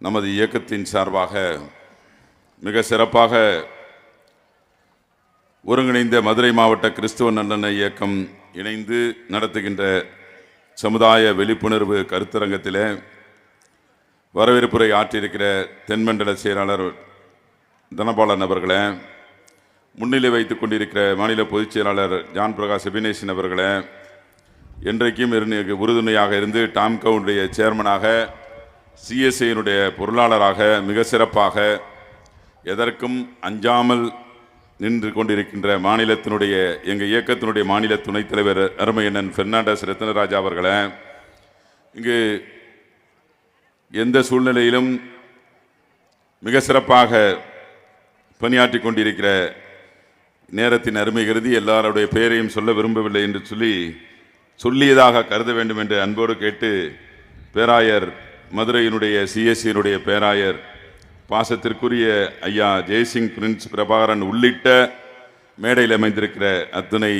நமது இயக்கத்தின் சார்பாக மிக சிறப்பாக ஒருங்கிணைந்த மதுரை மாவட்ட கிறிஸ்துவ நல்லெண்ண இயக்கம் இணைந்து நடத்துகின்ற சமுதாய விழிப்புணர்வு கருத்தரங்கத்தில் வரவேற்புரை ஆற்றியிருக்கிற தென்மண்டல செயலாளர் தனபாலன் அவர்களை, முன்னிலை வைத்துக் கொண்டிருக்கிற மாநில பொதுச் செயலாளர் ஜான் பிரகாஷ் எபினேசன் அவர்களை, என்றைக்கும் உறுதுணையாக இருந்து டாம்கவுனுடைய சேர்மனாக, சிஎஸ்ஐயினுடைய பொருளாளராக மிக சிறப்பாக எதற்கும் அஞ்சாமல் நின்று கொண்டிருக்கின்ற மாநிலத்தினுடைய எங்கள் இயக்கத்தினுடைய மாநில துணைத் தலைவர் அருமையண்ணன் பெர்னாண்டஸ் ரத்னராஜா அவர்களை, இங்கு எந்த சூழ்நிலையிலும் மிக சிறப்பாக பணியாற்றி கொண்டிருக்கிற நேரத்தின் அருமை கருதி எல்லாருடைய பெயரையும் சொல்ல விரும்பவில்லை என்று சொல்லியதாக கருத வேண்டும் என்று அன்போடு கேட்டு, பேராயர் மதுரையினுடைய சிஎஸ்சியினுடைய பேராயர் பாசத்திற்குரிய ஐயா ஜெய்சிங் பிரின்ஸ் பிரபாகரன் உள்ளிட்ட மேடையில் அமைந்திருக்கிற அத்துணை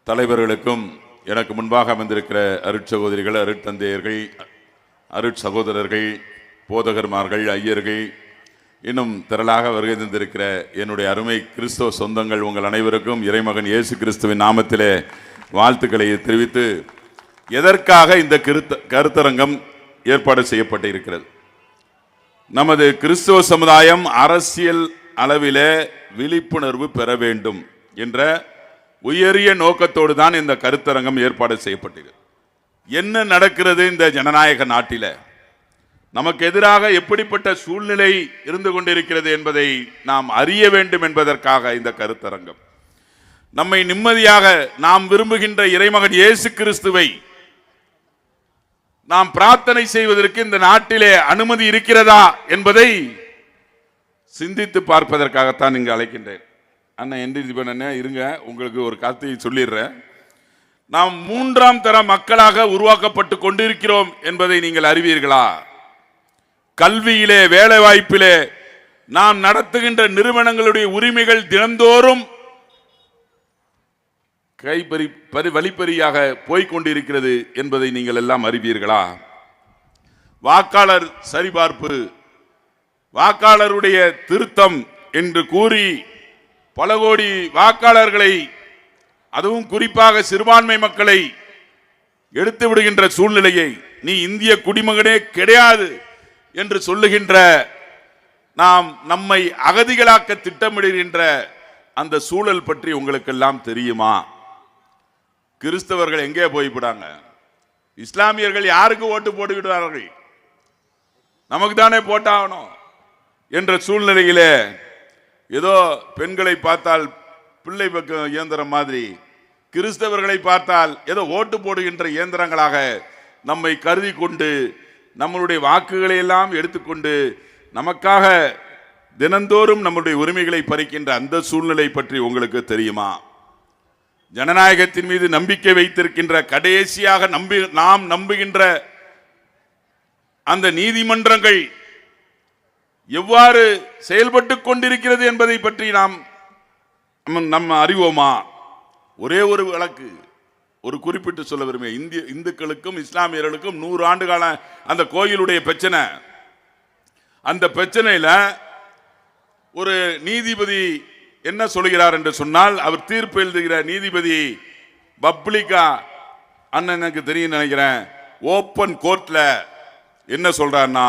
தலைவர்களுக்கும், எனக்கு முன்பாக அமைந்திருக்கிற அருட்சகோதரிகள், அருட்தந்தையர்கள், அருட்சகோதரர்கள், போதகர்மார்கள், ஐயர்கள், இன்னும் திரளாக வருகை தந்திருக்கிற என்னுடைய அருமை கிறிஸ்தவ சொந்தங்கள், உங்கள் அனைவருக்கும் இறைமகன் இயேசு கிறிஸ்துவின் நாமத்திலே வாழ்த்துக்களை தெரிவித்து, எதற்காக இந்த கருத்தரங்கம் ஏற்பாடு செய்யப்பட்டு இருக்கிறது? நமது கிறிஸ்தவ சமுதாயம் அரசியல் அளவிலே விழிப்புணர்வு பெற வேண்டும் என்ற உயரிய நோக்கத்தோடு தான் இந்த கருத்தரங்கம் ஏற்பாடு செய்யப்பட்டது. என்ன நடக்கிறது இந்த ஜனநாயக நாட்டில்? நமக்கு எதிராக எப்படிப்பட்ட சூழ்நிலை இருந்து கொண்டிருக்கிறது என்பதை நாம் அறிய வேண்டும் என்பதற்காக இந்த கருத்தரங்கம். நம்மை நிம்மதியாக நாம் விரும்புகின்ற இறைமகன் இயேசு கிறிஸ்துவை நாம் பிரார்த்தனை செய்வதற்கு இந்த நாட்டிலே அனுமதி இருக்கிறதா என்பதை சிந்தித்து பார்ப்பதற்காகத்தான் இங்கு அழைக்கின்றேன். அண்ணன் என்டி இருங்க, உங்களுக்கு ஒரு கருத்தை சொல்லிடுறேன். நாம் 3ஆம் தர மக்களாக உருவாக்கப்பட்டு கொண்டிருக்கிறோம் என்பதை நீங்கள் அறிவீர்களா? கல்வியிலே, வேலை வாய்ப்பிலே, நாம் நடத்துகின்ற நிறுவனங்களுடைய உரிமைகள் தினந்தோறும் வழிப்பறியாக போய்கொண்டிருக்கிறது என்பதை நீங்கள் எல்லாம் அறிவீர்களா? வாக்காளர் சரிபார்ப்பு, வாக்காளருடைய திருத்தம் என்று கூறி பல கோடி வாக்காளர்களை, அதுவும் குறிப்பாக சிறுபான்மை மக்களை எடுத்து விடுகின்ற சூழ்நிலையை, நீ இந்திய குடிமகனே கிடையாது என்று சொல்லுகின்ற, நாம் நம்மை அகதிகளாக்க திட்டமிடுகின்ற அந்த சூழல் பற்றி உங்களுக்கெல்லாம் தெரியுமா? கிறிஸ்தவர்கள் எங்கே போய்விடாங்க? இஸ்லாமியர்கள் யாருக்கு ஓட்டு போட்டுவிடுவார்கள்? நமக்கு தானே போட்டாகணும் என்ற சூழ்நிலையிலே, ஏதோ பெண்களை பார்த்தால் பிள்ளை பக்கம் இயந்திரம் மாதிரி, கிறிஸ்தவர்களை பார்த்தால் ஏதோ ஓட்டு போடுகின்ற இயந்திரங்களாக நம்மை கருதி கொண்டு, நம்மளுடைய வாக்குகளை எல்லாம் எடுத்துக்கொண்டு நமக்காக தினந்தோறும் நம்முடைய உரிமைகளை பறிக்கின்ற அந்த சூழ்நிலை பற்றி உங்களுக்கு தெரியுமா? ஜனநாயகத்தின் மீது நம்பிக்கை வைத்திருக்கின்ற, கடைசியாக நாம் நம்புகின்ற அந்த நீதிமன்றங்கள் எவ்வாறு செயல்பட்டு கொண்டிருக்கிறது என்பதை பற்றி நம்ம அறிவோமா? ஒரே ஒரு வழக்கு, ஒரு குறிப்பிட்டு சொல்ல விரும்ப, இந்துக்களுக்கும் இஸ்லாமியர்களுக்கும் 100 ஆண்டு கால அந்த கோயிலுடைய பிரச்சனை. அந்த பிரச்சனையில ஒரு நீதிபதி என்ன சொல்கிறார் என்று சொன்னால், அவர் தீர்ப்பு எழுதுகிற நீதிபதி பப்ளிக்கா, அண்ணன் எனக்கு தெரியும் நினைக்கிறேன், ஓப்பன் கோர்ட்ல என்ன சொல்றாருன்னா,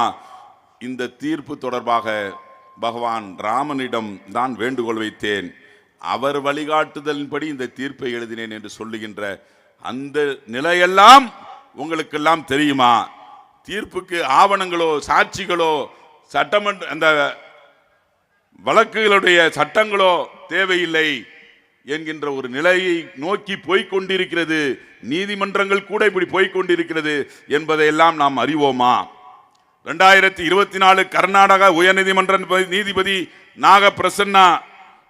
இந்த தீர்ப்பு தொடர்பாக பகவான் ராமனிடம் தான் வேண்டுகோள் வைத்தேன், அவர் வழிகாட்டுதலின்படி இந்த தீர்ப்பை எழுதினேன் என்று சொல்லுகின்ற அந்த நிலையெல்லாம் உங்களுக்கெல்லாம் தெரியுமா? தீர்ப்புக்கு ஆவணங்களோ சாட்சிகளோ சட்டமன்ற அந்த வழக்குகளுடைய சட்டங்களோ தேவையில்லை என்கின்ற ஒரு நிலையை நோக்கி போய்கொண்டிருக்கிறது. நீதிமன்றங்கள் கூட இப்படி போய்கொண்டிருக்கிறது என்பதையெல்லாம் நாம் அறிவோமா? 2024 கர்நாடகா உயர்நீதிமன்ற நீதிபதி நாக பிரசன்னா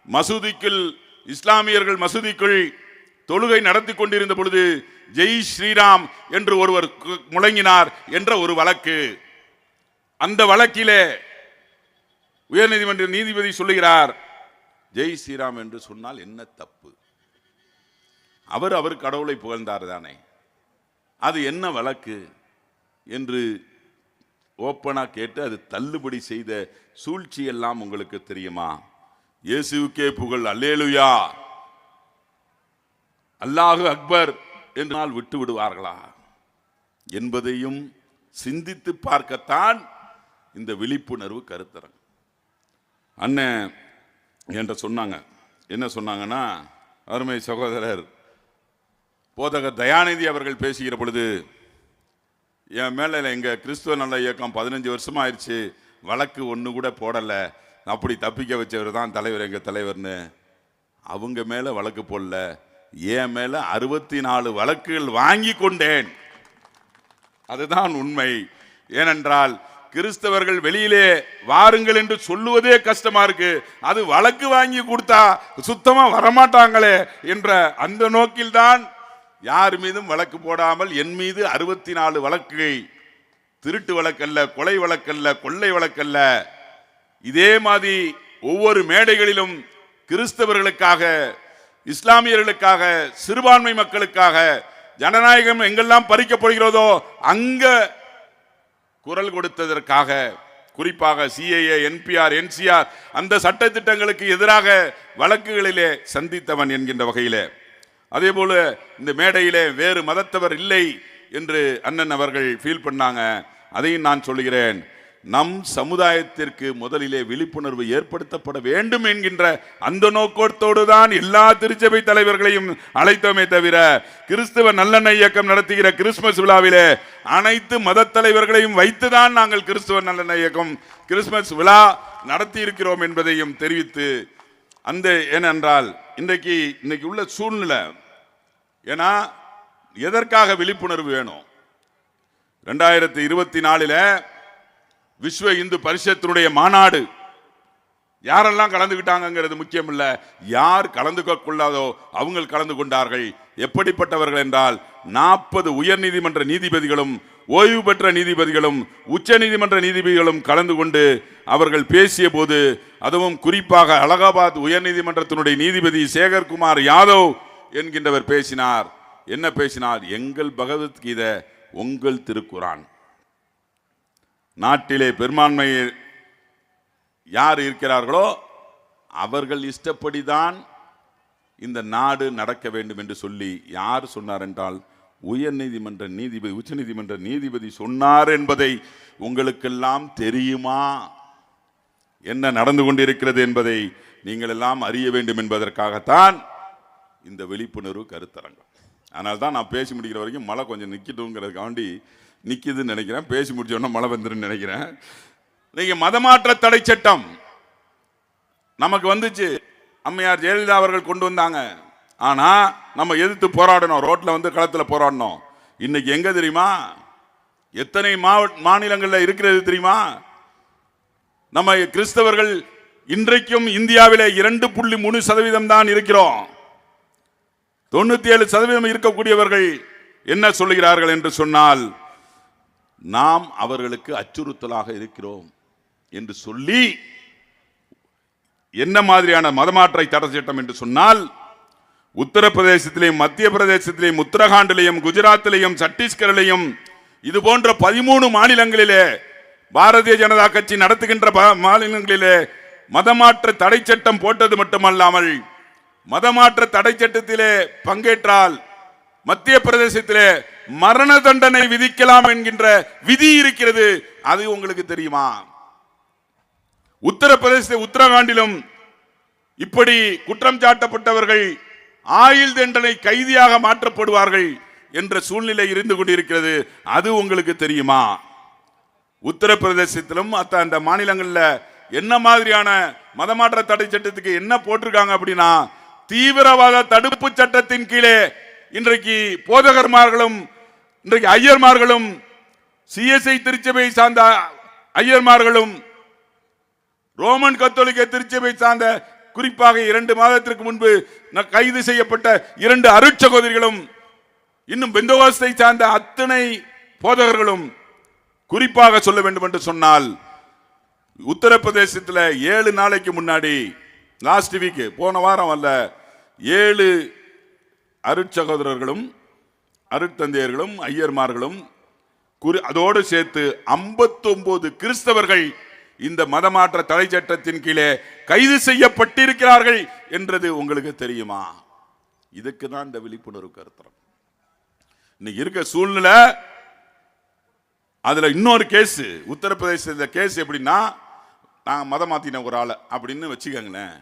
மசூதிக்குள், இஸ்லாமியர்கள் மசூதிக்குள் தொழுகை நடத்தி கொண்டிருந்த பொழுது ஜெய் ஸ்ரீராம் என்று ஒருவர் முழங்கினார் என்ற ஒரு வழக்கு. அந்த வழக்கிலே உயர்நீதிமன்ற நீதிபதி சொல்லுகிறார், ஜெய் ஸ்ரீராம் என்று சொன்னால் என்ன தப்பு? அவர் கடவுளை புகழ்ந்தார் தானே, அது என்ன வழக்கு என்று ஓப்பனா கேட்டு அது தள்ளுபடி செய்த சூழ்ச்சி எல்லாம் உங்களுக்கு தெரியுமா? இயேசுவுக்கே புகழ், அல்லேலூயா, அல்லாஹு அக்பர் என்றால் விட்டு விடுவார்களா என்பதையும் சிந்தித்து பார்க்கத்தான் இந்த விழிப்புணர்வு கருத்தரங்கம். அண்ணன் என்ற சொன்னாங்க. என்ன சொன்னாங்கன்னா, அருமை சகோதரர் போதகர் தயாநிதி அவர்கள் பேசுகிற பொழுது, என் மேல எங்க கிறிஸ்துவ நல்ல இயக்கம் 15 வருஷமா ஆயிடுச்சு, வழக்கு ஒன்று கூட போடலை, அப்படி தப்பிக்க வச்சவர் தான் தலைவர், எங்க தலைவர்னு. அவங்க மேல வழக்கு போடல, என் மேல 64 வழக்குகள் வாங்கி கொண்டேன். அதுதான் உண்மை. ஏனென்றால் கிறிஸ்தவர்கள் வெளியிலே வாருங்கள் என்று சொல்லுவதே கஷ்டமா இருக்கு, அது வழக்கு வாங்கி கொடுத்தா சுத்தமா வரமாட்டாங்களே என்ற அந்த நோக்கில்தான் யார் மீதும் வழக்கு போடாமல் என் மீது 64 வழக்குகள், திருட்டு வழக்கல்ல, கொலை வழக்கல்ல, கொள்ளை வழக்கல்ல. இதே மாதிரி ஒவ்வொரு மேடைகளிலும் கிறிஸ்தவர்களுக்காக, இஸ்லாமியர்களுக்காக, சிறுபான்மை மக்களுக்காக, ஜனநாயகம் எங்கெல்லாம் பறிக்கப்படுகிறதோ அங்க குரல் கொடுத்ததற்காக, குறிப்பாக சிஏஏ, என்பிஆர், என்சிஆர் அந்த சட்ட திட்டங்களுக்கு எதிராக வழக்குகளிலே சந்தித்தவன் என்கின்ற வகையிலே, அதே போல இந்த மேடையிலே வேறு மதத்தவர் இல்லை என்று அண்ணன் அவர்கள் ஃபீல் பண்ணாங்க. அதையும் நான் சொல்லுகிறேன். நம் சமுதாயத்திற்கு முதலிலே விழிப்புணர்வு ஏற்படுத்தப்பட வேண்டும் என்கின்ற அந்த நோக்கத்தோடு தான் எல்லா திருச்சபை தலைவர்களையும் அழைத்தோமே தவிர, கிறிஸ்துவ நல்லெண்ணெய் இயக்கம் நடத்துகிற கிறிஸ்துமஸ் விழாவிலே அனைத்து மத தலைவர்களையும் வைத்துதான் நாங்கள் கிறிஸ்துவ நல்லெண்ணெய் இயக்கம் கிறிஸ்துமஸ் விழா நடத்தி இருக்கிறோம் என்பதையும் தெரிவித்து, அந்த ஏனென்றால் இன்றைக்கு உள்ள சூழ்நிலை, ஏன்னா எதற்காக விழிப்புணர்வு வேணும்? 2024 விஸ்வ இந்து பரிஷத்தினுடைய மாநாடு யாரெல்லாம் கலந்துகிட்டாங்கிறது முக்கியம் இல்ல, யார் கலந்து கொள்ளாதோ அவங்க கலந்து கொண்டார்கள். எப்படிப்பட்டவர்கள் என்றால் 40 உயர் நீதிமன்ற நீதிபதிகளும், ஓய்வு பெற்ற நீதிபதிகளும், உச்ச நீதிமன்ற நீதிபதிகளும் கலந்து கொண்டு அவர்கள் பேசிய போது, அதுவும் குறிப்பாக அலகாபாத் உயர் நீதிமன்றத்தினுடைய நீதிபதி சேகர்குமார் யாதவ் என்கின்றவர் பேசினார். என்ன பேசினார்? எங்கள் பகவத்கீதை உங்கள் திருக்குரான். நாட்டிலே பெரும்பான்மை யார் இருக்கிறார்களோ அவர்கள் இஷ்டப்படிதான் இந்த நாடு நடக்க வேண்டும் என்று சொல்லி யார் சொன்னார் என்றால் உயர் நீதிமன்ற நீதிபதி, உச்ச நீதிமன்ற நீதிபதி சொன்னார் என்பதை உங்களுக்கெல்லாம் தெரியுமா? என்ன நடந்து கொண்டிருக்கிறது என்பதை நீங்கள் எல்லாம் அறிய வேண்டும் என்பதற்காகத்தான் இந்த விழிப்புணர்வு கருத்தரங்கம். அதனால தான் நான் பேசி முடிக்கிற வரைக்கும் மழை கொஞ்சம் நிற்கட்டுங்கிறதுக்காண்டி நிற்கிதுன்னு நினைக்கிறேன். பேசி முடிச்சோன்னா மழை வந்துருன்னு நினைக்கிறேன். நீங்க மதமாற்ற தடை சட்டம் நமக்கு வந்துச்சு, அம்மையார் ஜெயலலிதா அவர்கள் கொண்டு வந்தாங்க. ஆனா நம்ம எதிர்த்து போராடணும், ரோட்ல வந்து களத்துல போராடணும். இன்னைக்கு எங்க தெரியுமா? எத்தனை மாநிலங்கள்ல இருக்கிறது தெரியுமா? நம்ம கிறிஸ்தவர்கள் இன்றைக்கும் இந்தியாவிலே 2.3% தான் இருக்கிறோம். 97% இருக்கக்கூடியவர்கள் என்ன சொல்லுகிறார்கள் என்று சொன்னால், நாம் அவர்களுக்கு அச்சுறுத்தலாக இருக்கிறோம் என்று சொல்லி, என்ன மாதிரியான மதமாற்ற தடை சட்டம் என்று சொன்னால், உத்தரப்பிரதேசத்திலேயும், மத்திய பிரதேசத்திலேயும், உத்தரகாண்டிலேயும், குஜராத்திலேயும், சத்தீஸ்கரிலேயும் இது போன்ற 13 மாநிலங்களிலே பாரதிய ஜனதா கட்சி நடத்துகின்ற மாநிலங்களிலே மதமாற்ற தடை சட்டம் போட்டது மட்டுமல்லாமல், மதமாற்ற தடை சட்டத்திலே பங்கேற்றால் மத்திய பிரதேசத்திலே மரண தண்டனை விதிக்கலாம் என்கின்ற விதி இருக்கிறது. அது உங்களுக்கு தெரியுமா? உத்தரப்பிரதேச உத்தரகாண்டிலும் இப்படி குற்றம் சாட்டப்பட்டவர்கள் ஆயுள் தண்டனை கைதியாக மாற்றப்படுவார்கள் என்ற சூழ்நிலை இருந்து கொண்டிருக்கிறது. அது உங்களுக்கு தெரியுமா? உத்தரப்பிரதேசத்திலும் அந்த மாநிலங்களில் என்ன மாதிரியான மதமாற்ற தடை சட்டத்துக்கு என்ன போட்டிருக்காங்க அப்படின்னா, தீவிரவாத தடுப்பு சட்டத்தின் கீழே இன்றைக்கு போதகர்மார்களும், இன்றைக்கு ஐயர்மார்களும், சிஎஸ்ஐ திருச்சபை சார்ந்த ஐயர்மார்களும், ரோமன் கத்தோலிக்க திருச்சபை சார்ந்த குறிப்பாக 2 மாதத்திற்கு முன்பு கைது செய்யப்பட்ட 2 அருட்சகோதரிகளும், இன்னும் பெந்தகோஸ்தை சார்ந்த அத்தனை போதகர்களும், குறிப்பாக சொல்ல வேண்டும் என்று சொன்னால், உத்தரப்பிரதேசத்தில் 7 நாளைக்கு முன்னாடி, லாஸ்ட் வீக், போன வாரம் அல்ல, 7 அருட்சகோதரர்களும், அருட்தந்தையர்களும், ஐயர்மார்களும் அதோடு சேர்த்து 59 கிறிஸ்தவர்கள் இந்த மதமாற்ற தடை சட்டத்தின் கீழே கைது செய்யப்பட்டிருக்கிறார்கள் என்றது உங்களுக்கு தெரியுமா? இதுக்கு தான் இந்த விழிப்புணர்வு கருத்தரம். இன்னைக்கு இருக்க சூழ்நிலை. அதுல இன்னொரு கேஸ், உத்தரப்பிரதேச கேஸ் எப்படின்னா, நான் மதம் மாத்தின ஒரு ஆளை அப்படின்னு வச்சுக்கங்களேன்,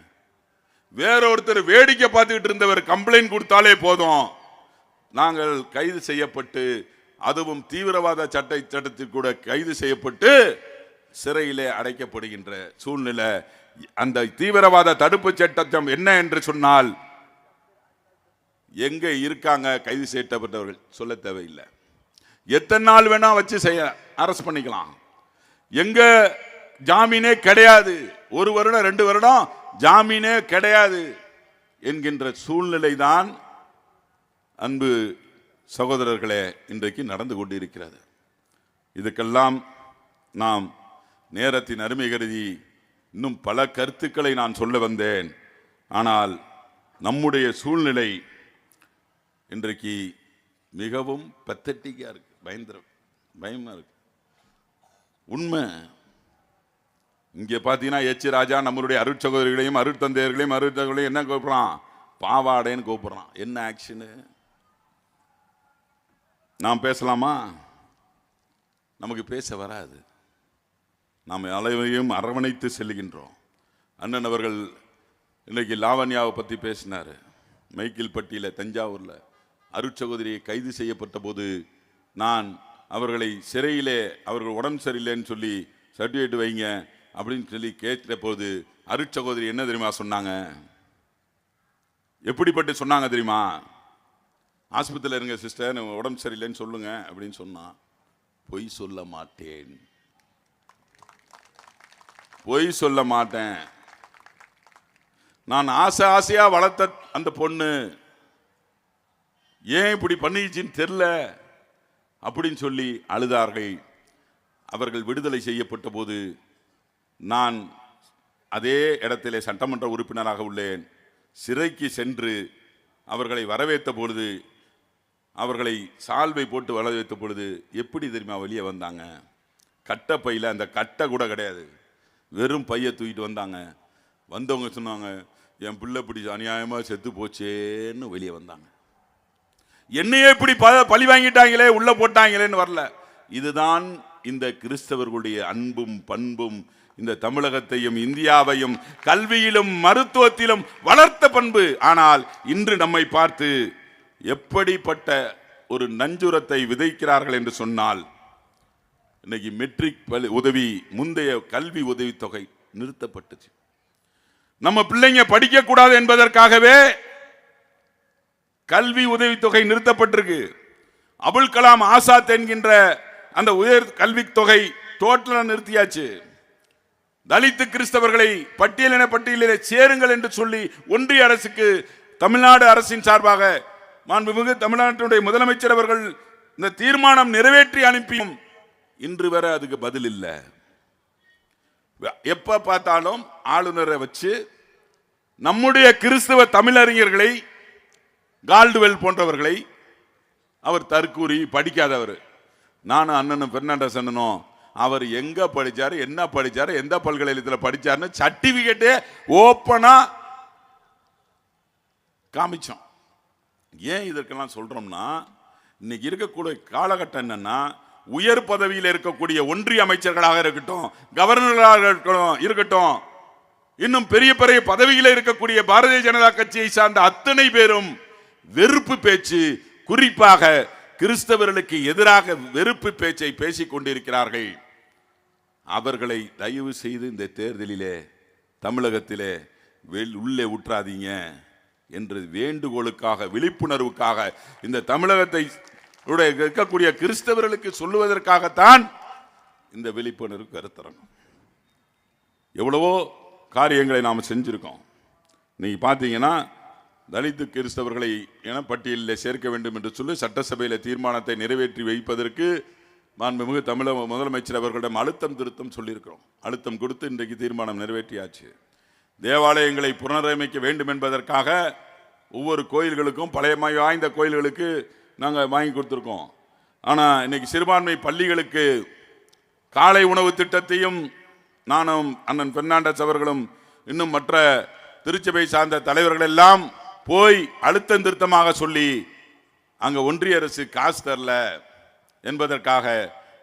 வேற ஒருத்தர் வேடிக்கை பார்த்துக்கிட்டு இருந்தவர் கம்ப்ளைண்ட் கொடுத்தாலே போதும், நாங்கள் கைது செய்யப்பட்டு, அதுவும் தீவிரவாத சட்டத்தில் கூட கைது செய்யப்பட்டு சிறையிலே அடைக்கப்படுகின்ற சூழ்நிலை. அந்த தீவிரவாத தடுப்பு சட்டம் என்ன என்று சொன்னால், எங்க இருக்காங்க கைது செய்யப்பட்டவர்கள் சொல்ல தேவையில்லை. எத்தனை நாள் வேணா வச்சு அரெஸ்ட் பண்ணிக்கலாம். எங்க ஜாமீனே கிடையாது, 1 வருடம் 2 வருடம் ஜாமீனே கிடையாது என்கின்ற சூழ்நிலை தான் அன்பு சகோதரர்களே இன்றைக்கு நடந்து கொண்டிருக்கிறது. இதுக்கெல்லாம் நாம் நேரத்தின் அருமை கருதி இன்னும் பல கருத்துக்களை நான் சொல்ல வந்தேன். ஆனால் நம்முடைய சூழ்நிலை இன்றைக்கு மிகவும் பத்தட்டிக்கா இருக்கு, பயமா இருக்கு. உண்மை இங்கே பார்த்தீங்கன்னா எச் ராஜா நம்மளுடைய அருட்சகோதரிகளையும் அருட்தந்தையர்களையும் என்ன கூப்பிடுறான்? பாவாடைன்னு கூப்பிடுறான். என்ன ஆக்ஷனு? நாம் பேசலாமா? நமக்கு பேச வராது. நாம் அனைவரையும் அரவணைத்து செல்லுகின்றோம். அண்ணன் அவர்கள் இன்னைக்கு லாவண்யாவை பற்றி பேசினார். மைக்கில்பட்டியில் தஞ்சாவூரில் அருட்சகோதரியை கைது செய்யப்பட்ட போது நான் அவர்களை சிறையிலே அவர்கள் உடம்பு சரியில்லைன்னு சொல்லி சர்டிஃபிகேட் வைங்க அப்படின்னு சொல்லி கேட்ட போது அருட்சகோதரி என்ன தெரியுமா சொன்னாங்க? எப்படிப்பட்டு சொன்னாங்க தெரியுமா? ஆஸ்பத்திரியில் இருங்க சிஸ்டர், உடம்பு சரியில்லைன்னு சொல்லுங்க அப்படின்னு சொன்னா, பொய் சொல்ல மாட்டேன், பொய் சொல்ல மாட்டேன், நான் ஆசையா வளர்த்த அந்த பொண்ணு ஏன் இப்படி பண்ணிச்சுன்னு தெரியல அப்படின்னு சொல்லி அழுதார்கள். அவர்கள் விடுதலை செய்யப்பட்ட போது நான் அதே இடத்திலே சட்டமன்ற உறுப்பினராக உள்ளேன். சிறைக்கு சென்று அவர்களை வரவேற்ற பொழுது, அவர்களை சால்வை போட்டு வரவேற்ற பொழுது எப்படி தெரியுமா வெளியே வந்தாங்க? கட்டை பையில், அந்த கட்டை கூட கிடையாது, வெறும் பையை தூக்கிட்டு வந்தாங்க. வந்தவங்க சொன்னாங்க, என் பிள்ளை இப்படி அநியாயமாக செத்து போச்சேன்னு வெளியே வந்தாங்க. என்னையே இப்படி பழி வாங்கிட்டாங்களே, உள்ள போட்டாங்களேன்னு வரல. இதுதான் இந்த கிறிஸ்தவர்களுடைய அன்பும் பண்பும், இந்த தமிழகத்தையும் இந்தியாவையும் கல்வியிலும் மருத்துவத்திலும் வளர்த்த பண்பு. ஆனால் இன்று நம்மை பார்த்து எப்படிப்பட்ட ஒரு நஞ்சுரத்தை விதைக்கிறார்கள் என்று சொன்னால், இன்னைக்கு மெட்ரிக் உதவி, முந்தைய கல்வி உதவி தொகை நிறுத்தப்பட்டுச்சு. நம்ம பிள்ளைங்க படிக்க கூடாது என்பதற்காகவே கல்வி உதவித்தொகை நிறுத்தப்பட்டிருக்கு. அபுல் கலாம் ஆசாத் என்கின்ற அந்த உயர் கல்வி தொகை டோட்டலா நிறுத்தியாச்சு. தலித்து கிறிஸ்தவர்களை பட்டியலின பட்டியலிலே சேருங்கள் என்று சொல்லி ஒன்றிய அரசுக்கு தமிழ்நாடு அரசின் சார்பாக மாண்புமிகு தமிழ்நாட்டினுடைய முதலமைச்சர் அவர்கள் இந்த தீர்மானம் நிறைவேற்றி அனுப்பியும் இன்று வரை அதுக்கு பதில் இல்லை. எப்ப பார்த்தாலும் ஆளுநரை வச்சு நம்முடைய கிறிஸ்தவ தமிழறிஞர்களை, கால்டுவெல் போன்றவர்களை, அவர் தற்கூறி படிக்காதவர். நானும் அண்ணனும் பெர்னாண்டஸ் அண்ணனும் அவர் எங்க படிச்சாரு, என்ன படிச்சாரு, எந்த பல்கலைக்கழகத்தில் படிச்சாருன்னு சர்டிபிகேட்டே ஓப்பனா காமிச்சோம். ஏன் இதற்கெல்லாம் சொல்றோம்னா, இன்னைக்கு இருக்கக்கூடிய காலகட்டம் என்னன்னா, உயர் பதவியில் இருக்கக்கூடிய ஒன்றிய அமைச்சர்களாக இருக்கட்டும், கவர்னர்களாக இருக்கட்டும், இன்னும் பெரிய பெரிய பதவியில் இருக்கக்கூடிய பாரதிய ஜனதா கட்சியை சார்ந்த அத்தனை பேரும் வெறுப்பு பேச்சு, குறிப்பாக கிறிஸ்தவர்களுக்கு எதிராக வெறுப்பு பேச்சை பேசிக் கொண்டிருக்கிறார்கள். அவர்களை தயவு செய்து இந்த தேர்தலிலே தமிழகத்திலே உள்ளே ஊற்றாதீங்க என்று வேண்டுகோளுக்காக, விழிப்புணர்வுக்காக, இந்த தமிழகத்தை இருக்கக்கூடிய கிறிஸ்தவர்களுக்கு சொல்லுவதற்காகத்தான் இந்த விழிப்புணர்வு கருத்தரங்கம். எவ்வளவோ காரியங்களை நாம் செஞ்சிருக்கோம். நீங்க பார்த்தீங்கன்னா, தலித்து கிறிஸ்தவர்களை இனப்பட்டியலில் சேர்க்க வேண்டும் என்று சொல்லி சட்டசபையில் தீர்மானத்தை நிறைவேற்றி வைப்பதற்கு மாண்புமிகு தமிழக முதலமைச்சர் அவர்களிடம் அழுத்தம் திருத்தம் சொல்லியிருக்கிறோம். அழுத்தம் கொடுத்து இன்றைக்கு தீர்மானம் நிறைவேற்றியாச்சு. தேவாலயங்களை புனரமைக்க வேண்டும் என்பதற்காக ஒவ்வொரு கோயில்களுக்கும், பழைய வாய்ந்த கோயில்களுக்கு நாங்கள் வாங்கி கொடுத்துருக்கோம். ஆனால் இன்னைக்கு சிறுபான்மை பள்ளிகளுக்கு காலை உணவு திட்டத்தையும் நானும் அண்ணன் பெர்னாண்டஸ் அவர்களும் இன்னும் மற்ற திருச்சபை சார்ந்த தலைவர்கள் எல்லாம் போய் அழுத்தம் திருத்தமாக சொல்லி அங்க ஒன்றிய அரசு காசு தரல என்பதற்காக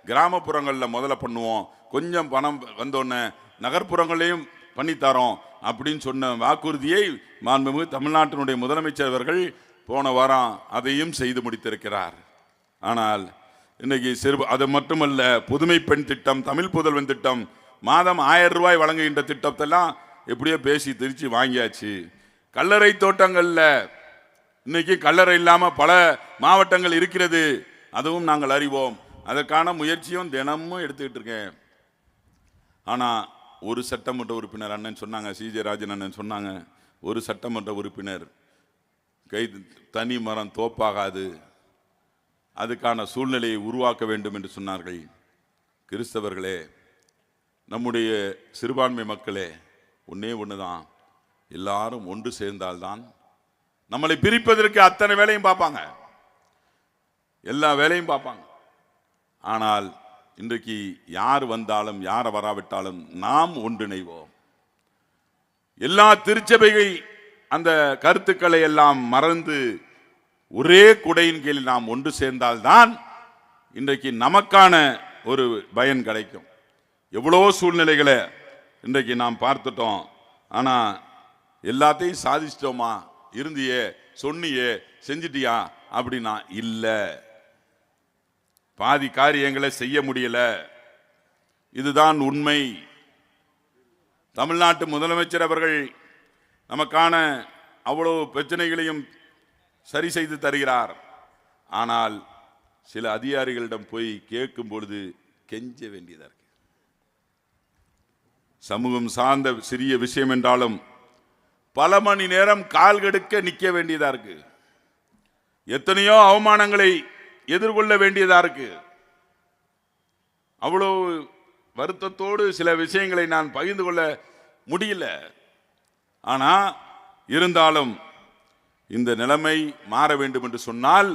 கிராமப்புறங்களில் முதல்ல பண்ணுவோம், கொஞ்சம் பணம் வந்தோடனே நகர்ப்புறங்களையும் பண்ணித்தரோம் அப்படின்னு சொன்ன வாக்குறுதியை மாண்புமிகு தமிழ்நாட்டினுடைய முதலமைச்சர் அவர்கள் போன வாரம் அதையும் செய்து முடித்திருக்கிறார். ஆனால் இன்னைக்கு அது மட்டுமல்ல, புதுமை பெண் திட்டம், தமிழ் புதல்வன் திட்டம், மாதம் 1000 ரூபாய் வழங்குகின்ற திட்டத்தெல்லாம் எப்படியோ பேசி திருச்சி வாங்கியாச்சு. கல்லறை தோட்டங்களில் இன்னைக்கு கல்லறை இல்லாமல் பல மாவட்டங்கள் இருக்கிறது, அதுவும் நாங்கள் அறிவோம். அதற்கான முயற்சியும் தினமும் எடுத்துக்கிட்டு இருக்கேன். ஆனால் ஒரு சட்டமன்ற உறுப்பினர் அண்ணன் சொன்னாங்க, CJ ராஜன் அண்ணன் சொன்னாங்க, ஒரு சட்டமன்ற உறுப்பினர் தனி மரம் தோப்பாகாது, அதுக்கான சூழ்நிலையை உருவாக்க வேண்டும் என்று சொன்னார்கள். கிறிஸ்தவர்களே, நம்முடைய சிறுபான்மை மக்களே, ஒன்னே ஒண்ணுதான், எல்லாரும் ஒன்று சேர்ந்தால்தான். நம்மளை பிரிப்பதற்கு அத்தனை வேலையும் பார்ப்பாங்க, எல்லா வேலையும் பார்ப்பாங்க. ஆனால் இன்றைக்கு யார் வந்தாலும் யார் வராவிட்டாலும் நாம் ஒன்றிணைவோம். எல்லா திருச்சபைகள் அந்த கருத்துக்களை எல்லாம் மறந்து ஒரே குடையின் கீழ் நாம் ஒன்று சேர்ந்தால்தான் இன்றைக்கு நமக்கான ஒரு பயன் கிடைக்கும். எவ்வளோ சூழ்நிலைகளை இன்றைக்கு நாம் பார்த்துட்டோம். ஆனா எல்லாத்தையும் சாதிச்சிட்டோமா, இருந்தியே, சொன்னியே, செஞ்சிட்டியா அப்படின்னா இல்ல, பாதி காரியங்களை செய்ய முடியல. இதுதான் உண்மை. தமிழ்நாட்டு முதலமைச்சர் அவர்கள் நமக்கான அவ்வளவு பிரச்சனைகளையும் சரி செய்து தருகிறார். ஆனால் சில அதிகாரிகளிடம் போய் கேட்கும் பொழுது கெஞ்ச வேண்டியதா இருக்கு. சமூகம் சார்ந்த சிறிய விஷயம் என்றாலும் பல மணி நேரம் கால் கெடுக்க நிற்க வேண்டியதா இருக்கு. எத்தனையோ அவமானங்களை எதிர்கொள்ள வேண்டியதா இருக்கு. அவ்வளவு வருத்தத்தோடு சில விஷயங்களை நான் பகிர்ந்து கொள்ள முடியல. ஆனா இருந்தாலும் இந்த நிலைமை மாற வேண்டும் என்று சொன்னால்,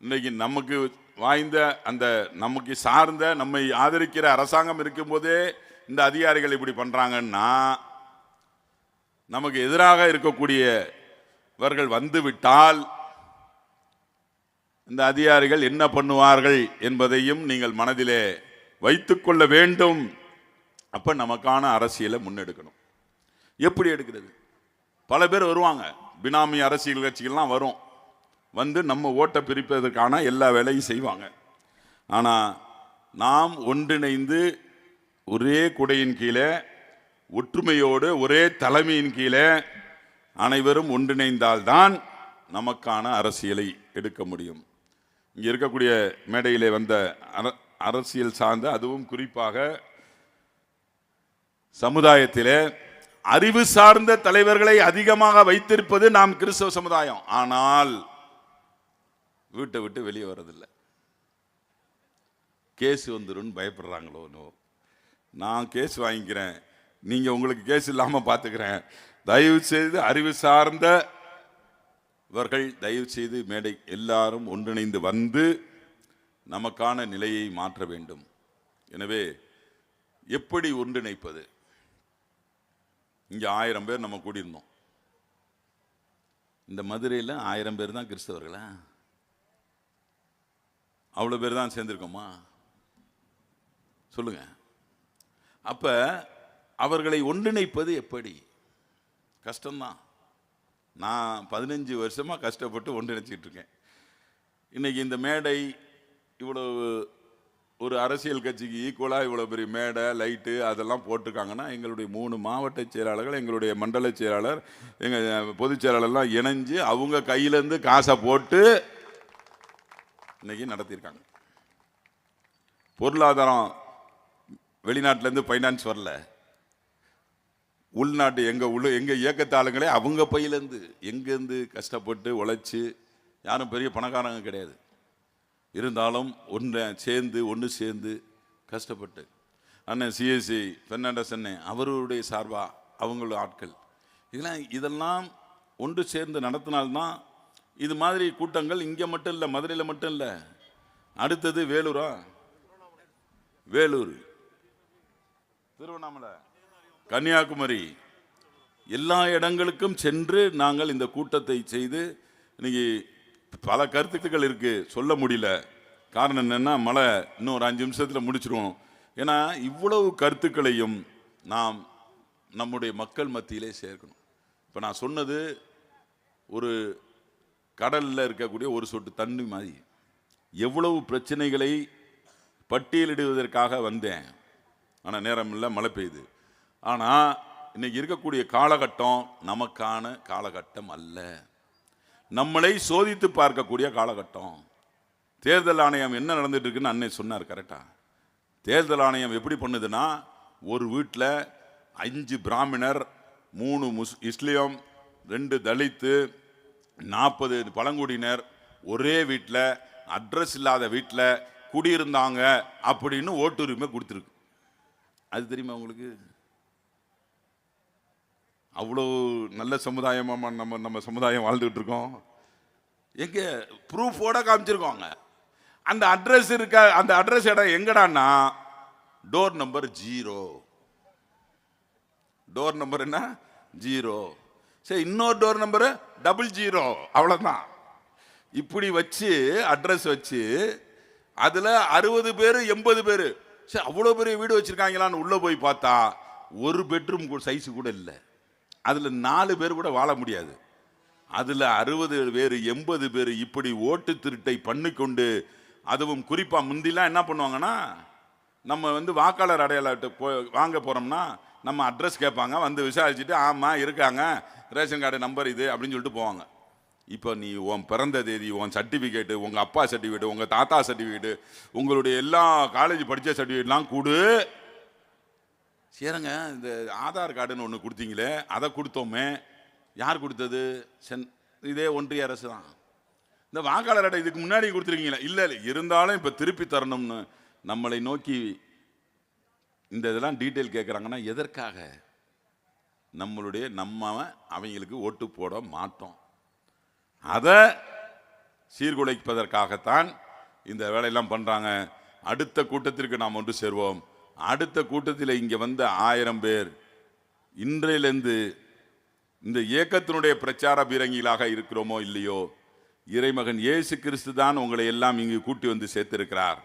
இன்னைக்கு நமக்கு வாய்ந்த அந்த நமக்கு சார்ந்த நம்மை ஆதரிக்கிற அரசாங்கம் இருக்கும் போதே இந்த அதிகாரிகள் இப்படி பண்றாங்கன்னா, நமக்கு எதிராக இருக்கக்கூடியவர்கள் வந்துவிட்டால் இந்த அதிகாரிகள் என்ன பண்ணுவார்கள் என்பதையும் நீங்கள் மனதிலே வைத்துக் கொள்ள வேண்டும். அப்ப நமக்கான அரசியலை முன்னெடுக்கணும். எப்படி எடுக்கிறது? பல பேர் வருவாங்க, பினாமி அரசியல் கட்சிகள்லாம் வரும், வந்து நம்ம ஓட்டை பிரிப்பதற்கான எல்லா வேலையும் செய்வாங்க. ஆனால் நாம் ஒன்றிணைந்து ஒரே குடையின் கீழே ஒற்றுமையோடு ஒரே தலைமையின் கீழே அனைவரும் ஒன்றிணைந்தால்தான் நமக்கான அரசியலை எடுக்க முடியும். இங்கே இருக்கக்கூடிய மேடையிலே வந்த அரசியல் சார்ந்த, அதுவும் குறிப்பாக சமுதாயத்திலே அறிவு சார்ந்த தலைவர்களை அதிகமாக வைத்திருப்பது நாம் கிறிஸ்தவ சமுதாயம். ஆனால் வீட்டை விட்டு வெளியே வர்றதில்லை. கேஸ் வந்துடும் பயப்படுறாங்களோ. நான் கேஸ் வாங்கிக்கிறேன், நீங்க உங்களுக்கு கேஸ் இல்லாம பார்த்துக்கிறேன். தயவு செய்து அறிவு சார்ந்த இவர்கள் தயவு செய்து மேடை எல்லாரும் ஒன்றிணைந்து வந்து நமக்கான நிலையை மாற்ற வேண்டும். எனவே எப்படி ஒன்றிணைப்பது? இங்க 1000 பேர் நம்ம கூடியிருந்தோம். இந்த மதுரையில் 1000 பேர் தான் கிறிஸ்தவர்களா? அவ்வளோ பேர் தான் சேர்ந்திருக்கோமா? சொல்லுங்க. அப்ப அவர்களை ஒன்றிணைப்பது எப்படி? கஷ்டம்தான். நான் 15 வருஷமா கஷ்டப்பட்டு ஒன்றிணைச்சிட்டு இருக்கேன். இன்னைக்கு இந்த மேடை இவ்வளவு ஒரு அரசியல் கட்சிக்கு ஈக்குவலாக இவ்வளோ பெரிய மேடை, லைட்டு அதெல்லாம் போட்டிருக்காங்கன்னா, எங்களுடைய 3 மாவட்ட செயலாளர்கள், எங்களுடைய மண்டல செயலாளர், எங்கள் பொதுச் செயலாளர்லாம் இணைஞ்சு அவங்க கையிலேருந்து காசை போட்டு இன்னைக்கு நடத்தியிருக்காங்க. பொருளாதாரம் வெளிநாட்டிலேருந்து ஃபைனான்ஸ் வரல, உள்நாட்டு எங்கள் இயக்கத்தாளுங்களே அவங்க பையிலேருந்து எங்கேருந்து கஷ்டப்பட்டு உழைச்சி, யாரும் பெரிய பணக்காரங்க கிடையாது, இருந்தாலும் ஒன்று சேர்ந்து கஷ்டப்பட்டு அண்ணன் CSC பெர்னாண்டஸ் அண்ணன் அவருடைய சார்பா அவங்களோட ஆட்கள் இதெல்லாம் ஒன்று சேர்ந்து நடத்தினால்தான் இது மாதிரி கூட்டங்கள் இங்கே மட்டும் இல்லை, மதுரையில் மட்டும் இல்லை, அடுத்தது வேலூரா, வேலூர், திருவண்ணாமலை, கன்னியாகுமரி, எல்லா இடங்களுக்கும் சென்று நாங்கள் இந்த கூட்டத்தை செய்து இன்னைக்கு பல கருத்துக்கள் இருக்கு, சொல்ல முடியல. காரணம் என்னன்னா மழை இன்னும் ஒரு 5 நிமிஷத்தில் முடிச்சிருவோம். ஏன்னா இவ்வளவு கருத்துக்களையும் நாம் நம்முடைய மக்கள் மத்தியிலே சேர்க்கணும். இப்போ நான் சொன்னது ஒரு கடலில் இருக்கக்கூடிய ஒரு சொட்டு தண்ணி மாதிரி. எவ்வளவு பிரச்சனைகளை பட்டியலிடுவதற்காக வந்தேன், ஆனால் நேரம் இல்லை, மழை பெய்யுது. ஆனால் இன்னைக்கு இருக்கக்கூடிய காலகட்டம் நமக்கான காலகட்டம் அல்ல, நம்மளை சோதித்து பார்க்கக்கூடிய காலகட்டம். தேர்தல் ஆணையம் என்ன நடந்துட்டு இருக்குன்னு அன்னை சொன்னார் கரெக்டா. தேர்தல் ஆணையம் எப்படி பண்ணுதுன்னா, ஒரு வீட்டில் 5 பிராமணர், 3 இஸ்லியம், 2 தலித்து, 40 பழங்குடியினர் ஒரே வீட்டில் அட்ரஸ் இல்லாத வீட்டில் குடியிருந்தாங்க அப்படின்னு ஓட்டுரிமை கொடுத்துருக்கு. அது தெரியுமா உங்களுக்கு? அவ்வளோ நல்ல சமுதாயமா நம்ம சமுதாயம் வாழ்ந்துட்டு இருக்கோம். எங்க ப்ரூஃபோட காமிச்சிருக்கோங்க. அந்த அட்ரஸ் இருக்க, அந்த அட்ரஸ் இடம் எங்கடான்னா டோர் நம்பர் 0. டோர் நம்பர் என்ன? 0. சரி, இன்னொரு டோர் நம்பர் 00. அவ்வளோதான். இப்படி வச்சு அட்ரஸ் வச்சு அதுல 60 பேர் 80 பேர், சரி அவ்வளோ பெரிய வீடு வச்சிருக்காங்களான்னு உள்ள போய் பார்த்தா ஒரு பெட்ரூம் சைஸ் கூட இல்லை. அதுல 4 பேர் கூட வாழ முடியாது. அதுல 60 பேர் 80 பேர் இப்படி ஓட்டு திருட்டை பண்ணிக்கொண்டு, அதுவும் குறிப்பா முந்திலாம் என்ன பண்ணுவாங்கன்னா, நம்ம வாக்காளர் அடையாளத்தை வாங்க போறோம்னா நம்ம அட்ரஸ் கேட்பாங்க, வந்து விசாரிச்சுட்டு ஆமா இருக்காங்க, ரேஷன் கார்டு நம்பர் இது அப்படின்னு சொல்லிட்டு போவாங்க. இப்போ நீ உன் பிறந்த தேதி, உன் சர்டிஃபிகேட்டு, உங்க அப்பா சர்டிஃபிகேட்டு, உங்க தாத்தா சர்டிஃபிகேட்டு, உங்களுடைய எல்லா காலேஜ் படித்த சர்டிஃபிகேட்லாம் கொடு. சரிங்க, இந்த ஆதார் கார்டுன்னு ஒன்று கொடுத்தீங்களே, அதை கொடுத்தோமே, யார் கொடுத்தது? இதே ஒன்றிய அரசு தான். இந்த வாக்காளர் அட்டை இதுக்கு முன்னாடி கொடுத்துருக்கீங்களா? இல்லை இருந்தாலும் இப்போ திருப்பி தரணும்னு நம்மளை நோக்கி இந்த இதெல்லாம் டீட்டெயில் கேட்குறாங்கன்னா எதற்காக? நம்ம அவங்களுக்கு ஓட்டு போட மாட்டோம், அதை சீர்குலைப்பதற்காகத்தான் இந்த வேலையெல்லாம் பண்ணுறாங்க. அடுத்த கூட்டத்திற்கு நாம் ஒன்று சேர்வோம். அடுத்த கூட்டத்தில் இங்கே வந்த 1000 பேர் இன்றையிலிருந்து இந்த இயக்கத்தினுடைய பிரச்சார பீரங்கிகளாக இருக்கிறோமோ இல்லையோ, இறைமகன் இயேசு கிறிஸ்து தான் உங்களை எல்லாம் இங்கு கூட்டி வந்து சேர்த்திருக்கிறார்.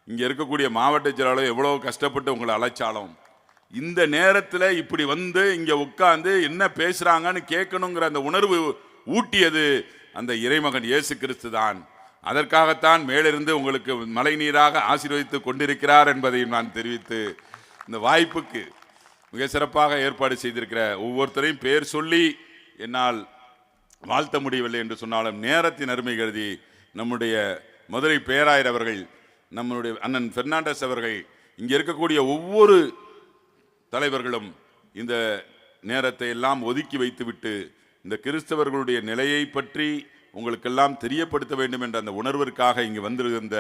இங்கே இருக்கக்கூடிய மாவட்ட செயலாளர் எவ்வளோ கஷ்டப்பட்டு உங்களை அழைச்சாலும் இந்த நேரத்தில் இப்படி வந்து இங்கே உட்கார்ந்து என்ன பேசுகிறாங்கன்னு கேட்கணுங்கிற அந்த உணர்வு ஊட்டியது அந்த இறைமகன் இயேசு கிறிஸ்து தான். அதற்காகத்தான் மேலிருந்து உங்களுக்கு மழை நீராக ஆசீர்வதித்து கொண்டிருக்கிறார் என்பதையும் நான் தெரிவித்து, இந்த வாய்ப்புக்கு மிக சிறப்பாக ஏற்பாடு செய்திருக்கிற ஒவ்வொருத்தரையும் பெயர் சொல்லி என்னால் வாழ்த்த முடியவில்லை என்று சொன்னாலும், நேரத்தின் அருமை கருதி நம்முடைய மதுரை பேராயர் அவர்கள், நம்முடைய அண்ணன் பெர்னாண்டஸ் அவர்கள், இங்கே இருக்கக்கூடிய ஒவ்வொரு தலைவர்களும் இந்த நேரத்தை எல்லாம் ஒதுக்கி வைத்துவிட்டு இந்த கிறிஸ்தவர்களுடைய நிலையை பற்றி உங்களுக்கெல்லாம் தெரியப்படுத்த வேண்டும் என்ற அந்த உணர்விற்காக இங்கு வந்திருந்த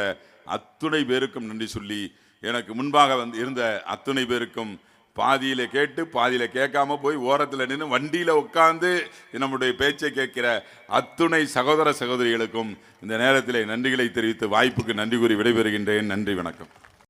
அத்துணை பேருக்கும் நன்றி சொல்லி, எனக்கு முன்பாக இருந்த அத்துணை பேருக்கும் பாதியில் கேட்டு பாதியில் கேட்காம போய் ஓரத்தில் நின்று வண்டியில் உட்கார்ந்து நம்முடைய பேச்சை கேட்கிற அத்துணை சகோதர சகோதரிகளுக்கும் இந்த நேரத்தில் நன்றிகளை தெரிவித்து வாய்ப்புக்கு நன்றி கூறி விடைபெறுகின்றேன். நன்றி, வணக்கம்.